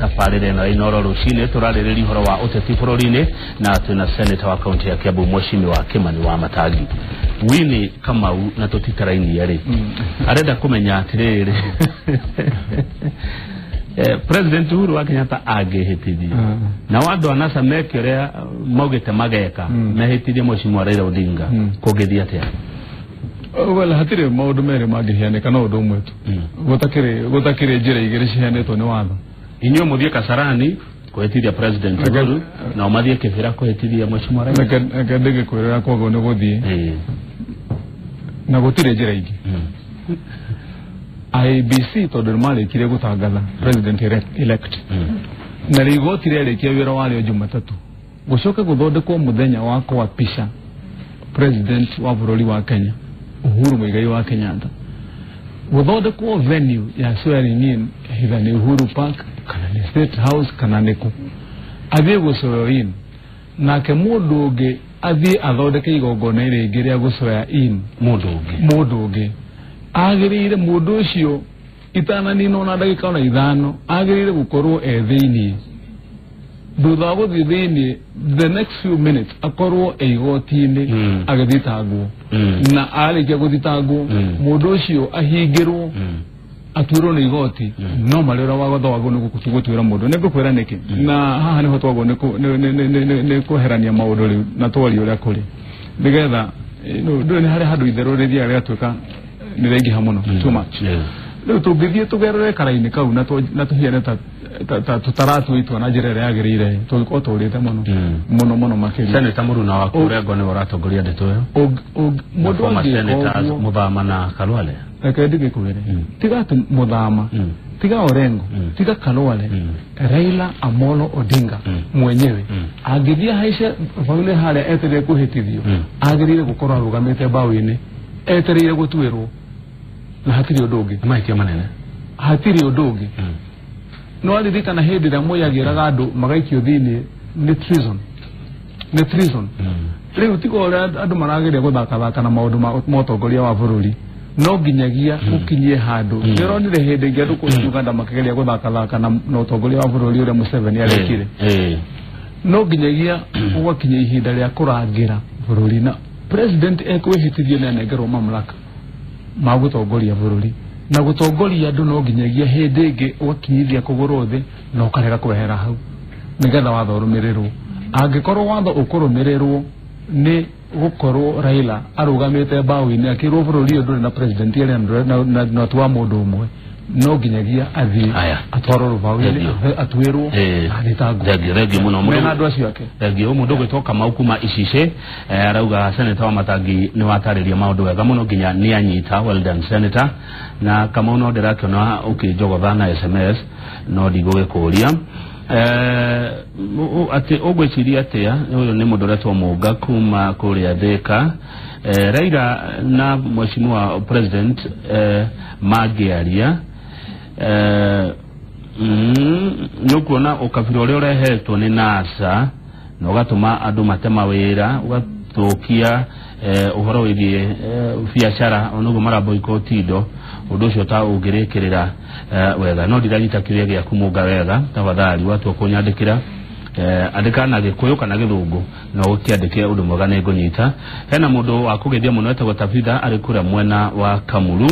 Tafarire na inoro rucine turarĩrĩria horo wa ũteti bũrũri-inĩ na twina senator wa kaunti ya Kiambu Mheshimiwa Kimani Wamatangi. Winnie Kamau na tutitarainie ri. Arenda kumenya atiriri. President Uhuru wa Kenyatta agehitithia. Na wandu anasa mekerea maugite mageka mehitithia Mheshimiwa Raila Odinga kugithia atia. Well, hatire maundu mere magihianeka no undu umwe tu. Gutakire njira igiri ciheanetwo ni watho. Inyo muthie Kasarani kwetithia President Uhuru na umathie Kibira kwetithia Mheshimiwa Raila. Ndege kwirira kwago ni guthie. Na gutire njira ingi. IBC tondu marikire gutangatha President elect. Na rigoti rirekia wira wario Jumatatu. Gucoke guthondekwo muthenya wa kuapisha President wa bururi wa Kenya Uhuru Muigai wa Kenyatta. Guthondekwo venue ya swearing in hitha ni Uhuru Park kana ni State House kana ni ku. Athie guswear in nake mundu ungi athie athondeke igongona ringi ria guswear in mundu ungi agirire mundu ucio itana nino na ndagika ona ithano agirire gukorwo thiini thutha guthie thiini the next few minutes akorwo igoti-ini agithitangwo na arikia guthitangwo mundu ucio ahingirwo atwirwo ni igoti no marira wa gothago ni gutwira mundu ni gukwira niki na haha niho twago ni kuherania maundu riu na twari uria kuri nigetha ndu ni hari handu itheru rithia riatuika ni rengi hamuno too much riu tungithie tugerere karaini kau na tuhiane ta tutaratu itwa na njira ria yagirire tulikuwa turite muno makiri Senator Muruna wa Kurengo ni waratongoria ndeto yo mundu wa Senator Muthama na Kalwale ndige kuwere tiga Muthama tiga Orengo tiga Kalwale Raila Amolo Odinga mwenyewe agithia haisha faule hale etere kuhitithio agirire gukorwa rugamite bawi-ini etereire gutwirwo na hatiri udungi maikia manene hatiri udungi no alidika na hindi na moya giraga andu magaikio thini ni treason riu tiko andu marageria guthaka na maundu ma motongoria wa bururi no nginyagia ukinyie handu nironire hindi ingi andu kuri Uganda makigeria guthaka na utongoria wa bururi uria Museveni arekire no nginyagia ugakinya ihinda ria kurangira bururi na president ekwihitithie na nengerwo mamlaka ma gutongoria bururi na gutongoria andu no nginyagia hindi ingi ugakinyithia kuguru thi na ukarega kwehera hau nigetha watho rumirirwo angikorwo watho ukurumirirwo ni gukorwo Raila arugamite bawi-ini akirwo bururi undu na president ile na twa mundu umwe no nginyagia athie atwaro rubawi-ini atwirwo athitangwo regi muno mundu andu acio ake regi mundu gwitoka maukuma Icice arauga Senator Wamatangi ni watariria maundu wega muno nginya ni anyita well done Senator na kama uno ndirakiona ukijogotha na SMS no ndigugikuria ati ogweciria atia uyu ni mundu retwo Munga kuma kuria Thika Raila na Mheshimiwa President magiaria nukuona ukabira uria urehetwo ni NASA na ugatuma andu matema wira ugathukia uhoro wigie biashara onugo mara boycott indo undu ucio ta ungirikirira wega no ndiranyita kiria giaku Munga wega tafadhali watu kunyandikira andika na Gikuyu kana Githungu na ukiandike undu mwega ni ngunyita hena mundu wa kugethia muno etagwo Tafitha ari kuria mwena wa Kamuru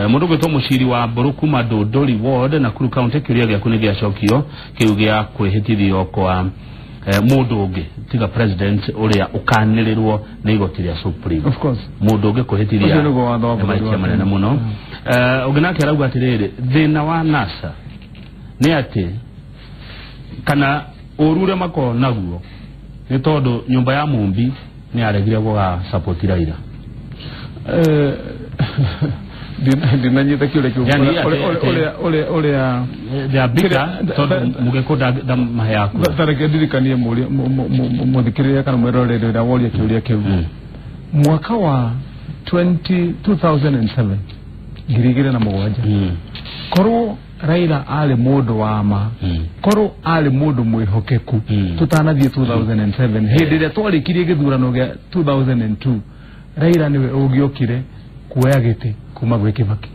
mundu gwitwo muciri wa Burukuma Dodori Ward na Kuru County kiria giaku ni giacokio kiu gia kwihitithio kwa mundu ungi tiga president uria ukanirirwo ni igoti ria Supreme of course mundu ungi kuhitithia maikia manene muno uginake arauga atiriri thina wa NASA ni ati kana urure mako naguo ni tondu nyumba ya Mumbi ni aregire guga support Raila dinanyita kile kile ole ya bika tondu mugekunda dama yako tareke dirikanie muthikiriria kana mwerorere da wolia kiuria kiu mwaka wa 2007 girigire na mugwanja korwo Raila ali mundu wa ma korwo ali mundu mwihokeku tutanathie 2007 hindi ria twarikirie githurano gia 2002 Raila niwe ugiokire kuoya giti kuma gwe Kibaki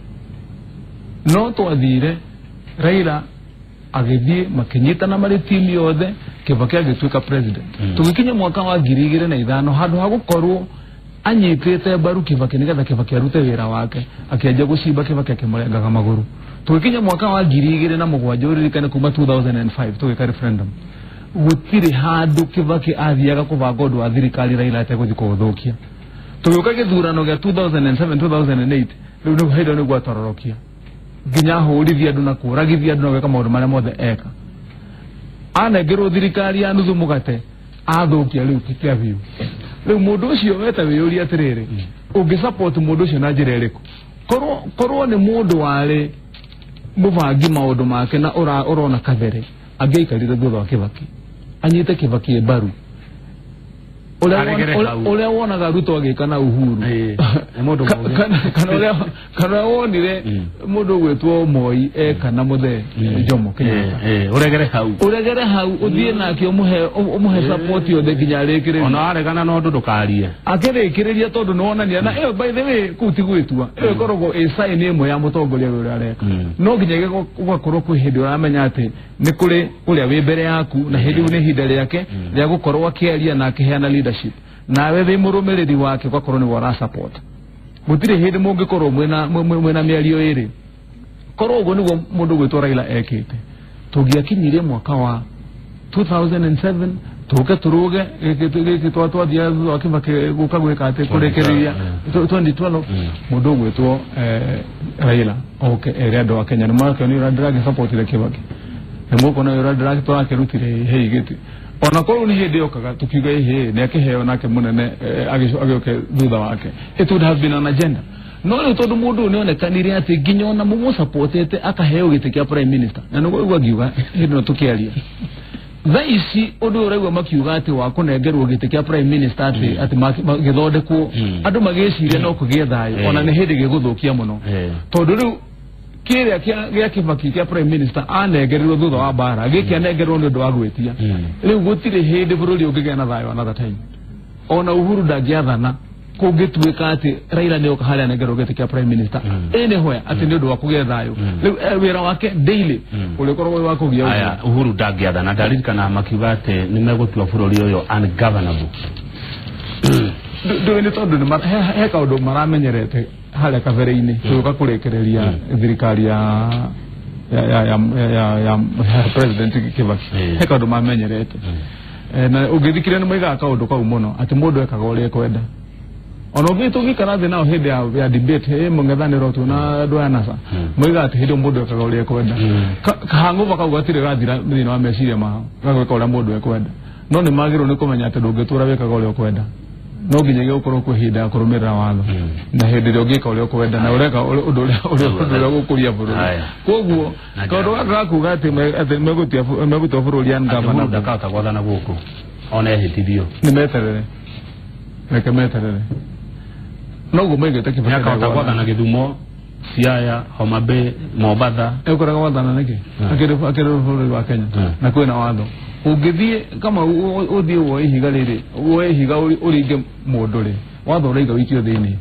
no twathire Raila agithie makinyitana mari team yothe Kibaki agituika president tugikinya mwaka wa 2005 handu ha gukorwo anyitite mbaru Kibaki nigetha Kibaki arute wira wake akianjia gucimba Kibaki akimurengaga maguru tugikinya mwaka wa 2007 uririkane kuma 2005 tugika referendum gutire handu Kibaki athiaga kubanga undu wa thirikari Raila ateguthi kuuthukia tugiuka githurano gya 2007 2008 riu ni hendo ni gwatororokia nginya hurithia andu na kuragithia andu na gwika maundu maria mothe eka anengerwo thirikari ya nuthu mugate athukia riu tikia biu riu mundu ucio weta wiyuria atiriri ungi support mundu ucio na njira iriku korwo ni mundu wari mubangi maundu make na urona kabere angeikarire thutha wa Kibaki anyite Kibaki mbaru uria wonaga Ruto agika na Uhuru kana wonire mundu gwetwo Moi kana muthe Jomo Kenyatta uregere hau uthie nake umuhe support yothe nginya rikire ona aregana no ndukarie akirikiria tondu nonania na by the way kuti gwitua ikorogwo sign imwe ya mutongoria uri areka no nginya ugakorwo kwi hindi uramenya ati ni kuri uria wi mbere yaku na hindi ni hinda riake ria gukorwo akiaria na akiheana leadership nawe wi murumiriri wake ugakorwo ni wara support gutire hindi mungikorwo mwena miario iri korwo ugo niguo mundu gwitwo Raila ekite tugiakinyirie mwaka wa 2007 tuke turuge twatwathia thutha Kibaki guka gwika ati kurekereria 2012 mundu gwitwo Raila eri andu a Kenya nimake ni Raila support Kibaki nimuko na Raila twakerutire heigiti ona korwo ni hindi yokaga tukiuga ni akiheo nake munene agioke thutha wake it would have been an agenda no ni tondu mundu ni onekanire ati nginya ona mumu supportete akaheo giti kia prime minister na nugo igwa giuga hindi no tukiaria thaici undu uraigwa makiuga ati wa kunengerwo giti kia prime minister ati githondekwo andu magiciria no kugie thayo ona ni hindi giguthukia muno tondu riu kiria kia Kibaki kia prime minister anengerirwo thutha wa bara giki anengerirwo ni undu wa gwitia riu gutire hindi bururi ungigia na thayo another time ona Uhuru ndagiathana kungituika ati Raila ni oka haria anengerirwo giti kia prime minister anywhere ati ni undu wa kugia thayo riu wira wake daily ulikorwo wa kugia aya Uhuru ndagiathana ndaririkana makiuga ati ni megutua bururi uyu ungovernable ndu ni tondu ni he kaundu maramenyerete haria kabere-ini tuka kurekereria thirikari ya president Kibaki he kaundu mamenyerete na ugithikire ni mwiga kaundu kau muno ati mundu ekaga uria kwenda ona ugitu gikara thi nao hindi ya debate mungethaniro tu na andu aya nasa mwiga ati hindi mundu ekaga uria kwenda kahanguva kau gatire gathira thina wa meciria mao gagwika uria mundu ekwenda no ni magirwo ni kumenya ati ndungitura wikaga uria kwenda no nginya gukorwo kuhinda ya kurumirira watho na hindi rio ngika uria kwenda na ureka undu uria gukuria bururi koguo kaundu gaka kuga ati megutia bururi ya ngavana ndakata gwathana guku ona ehitithio ni meterere reke meterere no guo megete Kibaki akata gwathana Githumo Siaya Homa Bay Mombasa ekoraga wathana niki akiri bururi wa Kenya na kwina watho ungithie kama uthie woe higa riri woe higa uringe mundu ri watho uriga wikio thini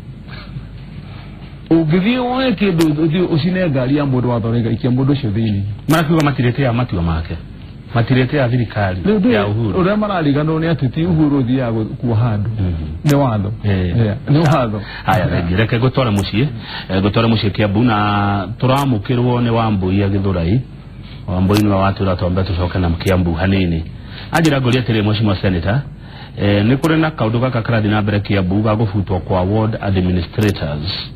ungithie woe kindu uthie ucine ngari ya mundu watho uriga ikia mundu ucio thini marakiuga matiretea matua make matiretea thirikari ya Uhuru uria marariganwo ni ati ti Uhuru uthia kuwa handu ni watho ni watho aya reke gutwara mucie Kiambu na turamukirwo ni Wambui agithurai Wambui ni watu ratombe tucoke na Kiambu hanini ajira ngoria tiri mheshimiwa senator ni kuri na kaundu gaka karathi na mbere Kiambu gagufutwo kwa ward administrators.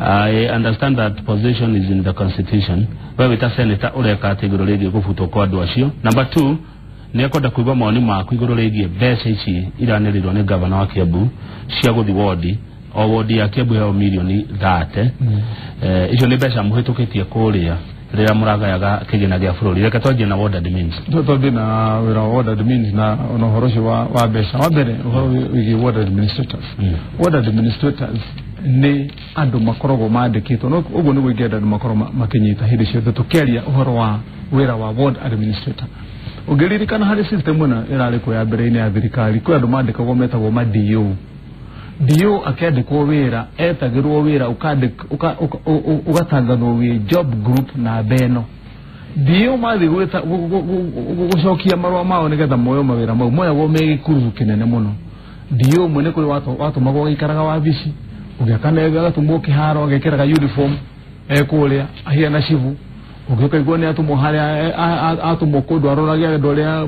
I understand that position is in the constitution where with a senator ureka tiguru regi gufutwo kwa andu acio. Number 2 ni akonda kuigwa maoni maku iguru regi mbeca ici iranirirwo ni governor wa Kiambu cia guthi ward o ward ya Kiambu ya milioni 30 icio ni mbeca muhitukitie kuria rira muragayaga kigina gia bururi reka twanjie na ward admins twathie na wira ward admins na ona horocio wa mbeca wa mbere uhoro wigi ward administrators ward administrators ni andu makoragwo mandikitwo no uguo ni gwingenda andu makoragwo makinyita hindi ciothe tukiaria uhoro wa wira wa ward administrator ugiririkana hari system ina irari ku ya mbere-ini ya thirikari kwa andu mandikagwo metagwo ma DO dio akandikwo wira etagirwo wira ugatangathwo wi job group na beno dio mathi gweta gucokia marwa mao nigetha moyo mawira mau moya go megikuru kinene muno dio mwene kuri watu mago ikaraga wabici ugiakanega gatumwo kiharo agekeraga uniform ekuria ahia na shivu ugioka igone atumo hari atumo kodo aroragia dolia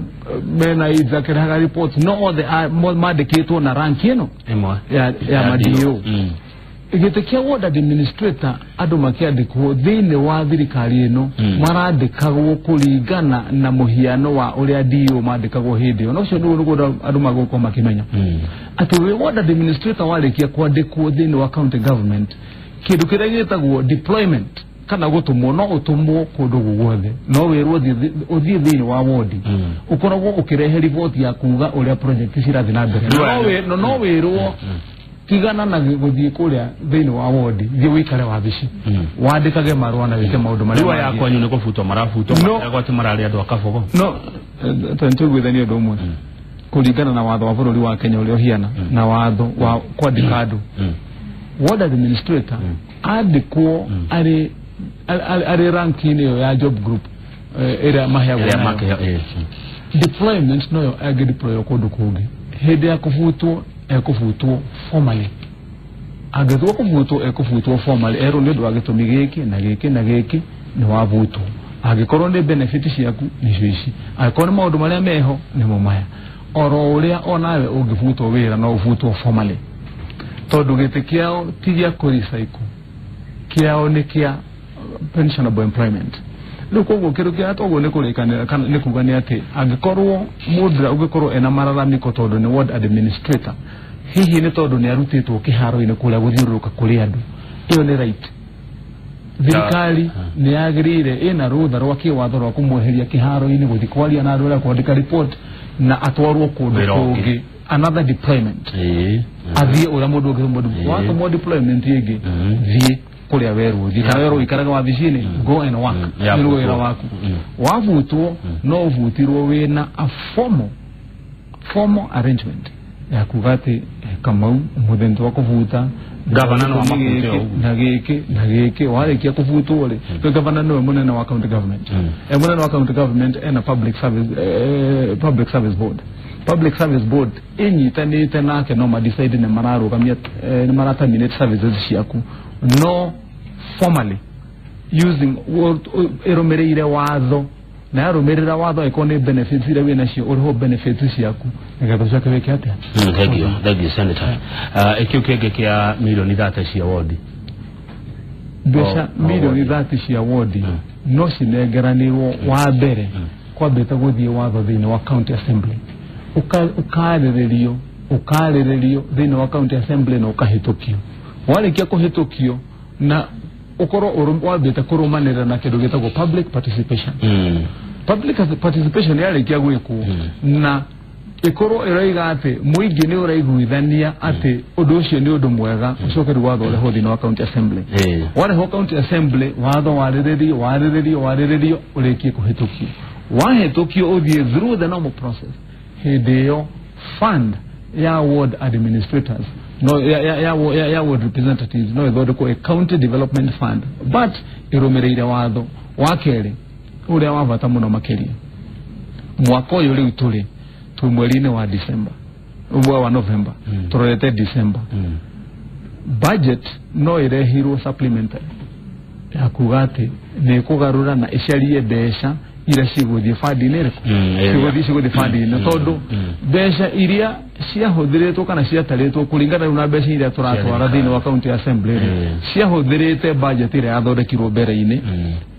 mena izakiraga reports no all the madeketwo na rank ino ya madio igitekia ward administrator adu makiandikwo thini wa thirikari ino marandikagwo kuringana na muhiano wa uria dio mandikagwo hindi no cio nugo adu magoko makimenya ati we ward administrator warikia kwandikwo thini wa county government kindu kiria gitagwo deployment kana gutumwo no utumwo kundu guothe no wirwo uthie thini wa ward ukoragwo ukirehe report ya kuga uria project cirathi na mbere no wirwo tigana na guthie kuria thini wa ward thie wikare wabici wandikage marwa na wike maundu mari wa yakwa nyune kufutwa marafutwa agwati marari andu akabogo no twentugwithania ndu umwe kuringana na watho wa bururi wa Kenya uria hiana na watho wa kwandika andu ward administrator andikwo ari ranking yo ya job group area mahya deployment no yo age deploy ko dukuge hede ya kufutwo formally agethwo kufutwo formally ero ndio agitumi giki na giki ni wavutwo agikorwo ni benefits yaku ni cici akona maundu maria meho ni mumaya oro uria onawe ungifutwo wira no ufutwo formally tondu giti kiao tigia kurecycle kiao ni kia pensionable employment luko gukiro kia togo ni kurekanira kana ni kugania ati agikorwo mudra ugikorwo ena mararamiko tondu ni ward administrator hihi ni tondu ni arutitwo kiharo ine kuria guthiuruka kuri andu iyo ni right thirikari ni agirire ina rutha rwa kiwatho rwa kumweheria kiharo ine guthikwaria na andu kwandika report na atwarwo kundu kungi another deployment athie ura mundu watho mo deployment yegi thie kuria weru thikara ikaraga wabicini go and work nirugo wira waku wavutwo no uvutirwo wina a formal arrangement ya kugati Kamau muthento wa kuvuta governor no makuteo na giki warikia kuvutwo ri governor no munene wa county government munene wa county government and public service board inyitanite nake no ma decide ne mararugamia ne marataminate services ciaku no formally using eromereire watho na aromerera watho ikone benefits ire wina cio uriho benefits ciaku ngatho ciake weke atia thank you senator ekio kenge kia milioni 30 cia ward besha milioni 30 cia ward no cinegeranirwo wa mbere kwa beta guthie watho thini wa county assembly ukariririo thini wa county assembly no kahitukio warikia kuhitukio na ukoro wabeta kurumanira na kindu gitagwo public participation yarikia gwikwo na ikoro iraiga ati muingi ni uraiguithania ati undu ucio ni undu mwega ucokeri watho uri ho thini wa county assembly wari ho county assembly watho wariririo urikie kuhitukio wahitukio uthie through the normal process hidio fund ya ward administrators no ya ward representatives no though ko a county development fund but iromereire watho wakere uria wavata muno makeria mwaka uyu riu turi tu mweri-ini wa December wa November turorete December budget no irehirwo supplementary ya kugati ni kugarura na isharie besha ira ciguthie fandi-ini riku ciguthie fandi-ini tondu besha iria ciahuthiritwo kana ciataritwo kuringana na besha iria turatwara thini wa county assembly ciahuthirite budget iria yathondekirwo mbere-ini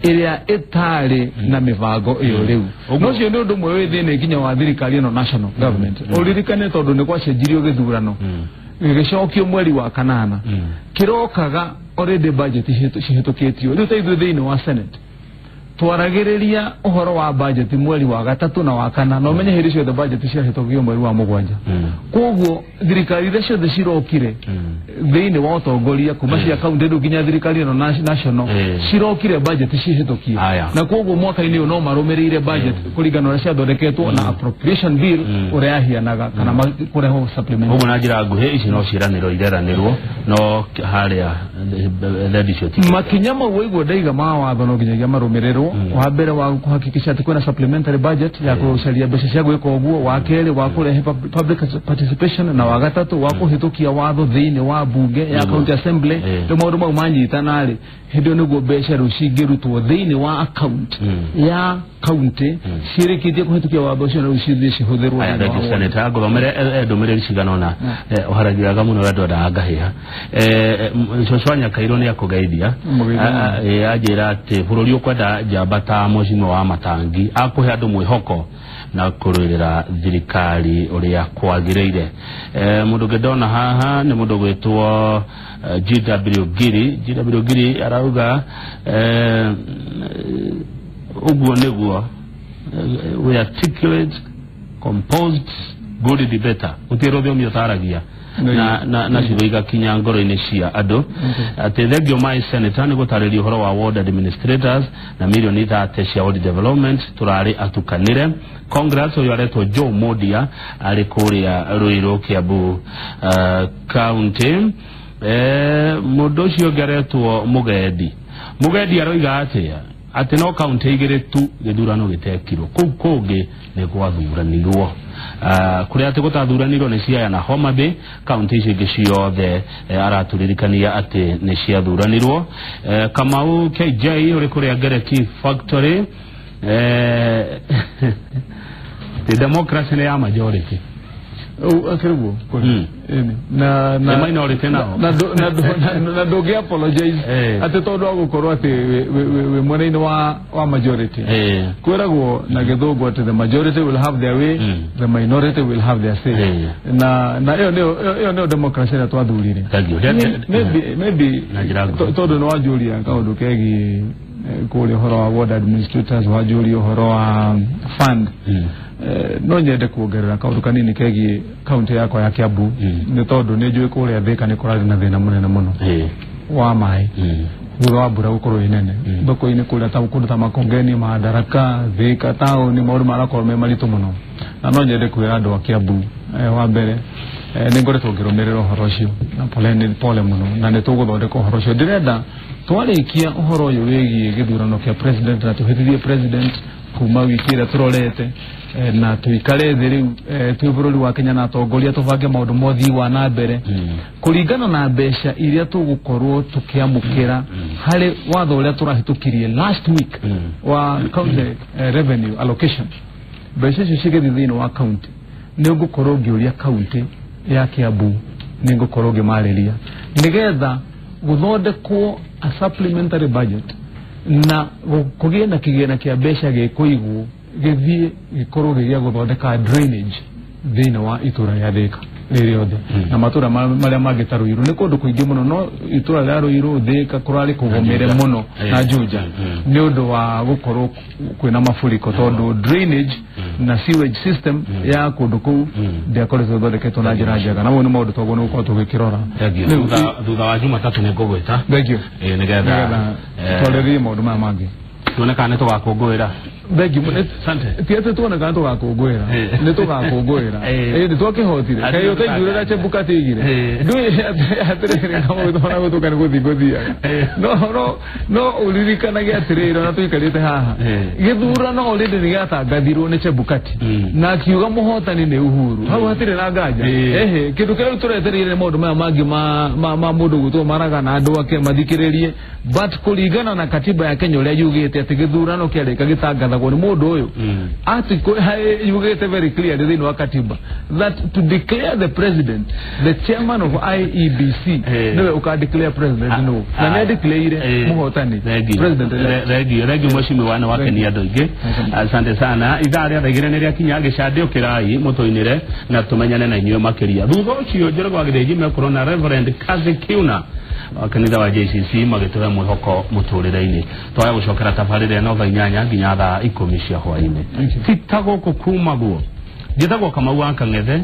iria itari na mivango iyo riu no cio ni undu mwe wi thini nginya wa thirikari ino national government uririkane tondu ni kwacenjirio githurano gicokio mweri wa kanana kirokaga already budget cihitukitio riu taithu thini wa senate twaragiriria uhoro wa budget mweri wa gatatu na wa kana no menye hiri cio the budget ciahitogio mweri wa mugwanja koguo thirikari ria ciothe cirokire thini wa utongoria kuma cia county nginya thirikari no national cirokire budget cihitokio na koguo mwaka-ini uyu no marumirire budget kuringana na ciathondeketwo na appropriation bill uria ahianaga kana kureho supplement uguo na njira nguhi ici no ciranirwo ireranirwo no haria legislative makinya mau iguo ndaiga ma watho no nginyagia marumirirwo guo wa mbere wa kuhakikisha ati kuna supplementary budget ya kucaria mbeca cia gwika uguo, wa keri wa kurehe public participation, na wa gatatu wa kuhitukia watho thiini wa bunge ya county assembly ndo maundu mau manyitana ri hindio niguo mbeca rucingirutwo thiini wa account ya county cirikitie kuhitukia watho ucio na ucithie cihũthĩrwo aya senator ngomere ndomere ciganona uharagira muno wendo ndangahia Cocwanya Kairũ ni akugeithia ajira ati bururi ukwenda njambata mucimo wa Matangi akuhe andu mwihoko na kururira thirikari uria kwagiriire. Mundu ngedona haha ni mundu gwitwo GW Giri arauga uguo niguo we articulate, composed, good debater utiro thio miotaragia na civiga kinya ngoro-ini cia andu ati thegio mai senator ni gutariria uhoro wa ward administrators na milioni 30 cia ward development turari atukanire. Congress uyu aretwo Joe Modia ari kuria Ruiru Kiambu county. Mundu ucio ngaretwo Mugendi aroiga ati no county igire tu githurano gitekirwo kuu kungi ni gwathuranirwo kuria ati gutathuranirwo ni Siaya na Homa Bay. County ici ciothe araturirikania ati ni ciathuranirwo. Kamau KJ uri kuria Gereki factory the democracy ni ya majority akirwo na minority now na doge apologize ati tondu agukorwo ati we mwena-ini wa majority kwiragwo na githungu ati the majority will have their way, the minority will have their say. Na iyo nio democracy ya twathurire. Maybe tondu no wajuria kaundu kegi kuri horo wa ward administrators wajuria horo wa fund no nyende kuongerera kaundu kanini kegi county yako ya Kiambu ni tondu ni njui kuria Thika ni kurari na thina munene muno wa mai thutha wa mbura gukorwo inene thoko-ini kuria ta kundu ta Makongeni, Madaraka, Thika tauni maundu marakorwo me maritu muno, na no nyende kwira andu a Kiambu wa mbere ni ngoretwo ngirumirira uhoro ucio na pole muno na ni tuguthondeka uhoro ucio. Ndirenda twarikia uhoro uyu wigie githurano kia president na tuhitithie president kuma wiki ira turorete na tuikare thi riu twi bururi wa Kenya na atongoria tubange maundu mothi wa na mbere kuringana na mbeca iria tugukorwo tukiamukira hari watho uria turahitukirie last week wa county revenue allocation. Mbeca icio cigithii thiini wa county ni ngukorwo ngiuria county ya Kiambu ni ngukorwo ngimariria nigetha guthondekwo a supplementary budget na kugie na kigena kia mbeca gikuigwo githie gikorwo gigia guthondeka drainage thiini wa itura ya Thika riothe na matura maria mangita Ruiru ni kundu kuingi muno, no itura ria Ruiru Thika kurari kugomere muno na Juja ni undu wa gukorwo kwina mafuriko tondu drainage na sewage system ya kundu kuu ndiakoretwo thondeketwo na njira njega, na mo ni maundu twago ni gukorwo tugikirora thutha wa Jumatatu ni ngugwita. Thank you nigetha twarerie maundu maya mangi tuonekane tugakungwira. Thank you. Tiete tuonekane tugakungwira ni tugakungwira ni twakihotire kayo taigurira Chebukati igire ndui atirire na maundu na gutukana guthia no uririkanagia atirire na tuikarite haha githurano already ni gatangathirwo ni Chebukati na akiuga muhotani ni Uhuru hau hatire na nganja kindu kiria turetereire maundu maya mangi ma mundu gutwo maraga na andu ake mathikiririe, but kuringana na katiba ya Kenya uria yugite ati githurano kiarika gitangathagwo ni mundu uyu ati yugite very clear thiini wa katiba that to declare the president the chairman of IEBC niwe uka declare president no na ne declare muhotani president regi mheshimiwa wana wake ni andu ingi. Asante sana idari ya thigire niria kinya gicande ukirai mutoinire na tumenyane na inywe makiria thutha ucio njoro gwa githeji mekoro na Reverend Kazi Kiuna kanitha wa JCC magitwe mwihoko muturire-ini twaya gucokera tabarire no thainyanya nginya thaa 10 cia hwaini titago kuma guo njitagwo Kamau wa Kang'ethe.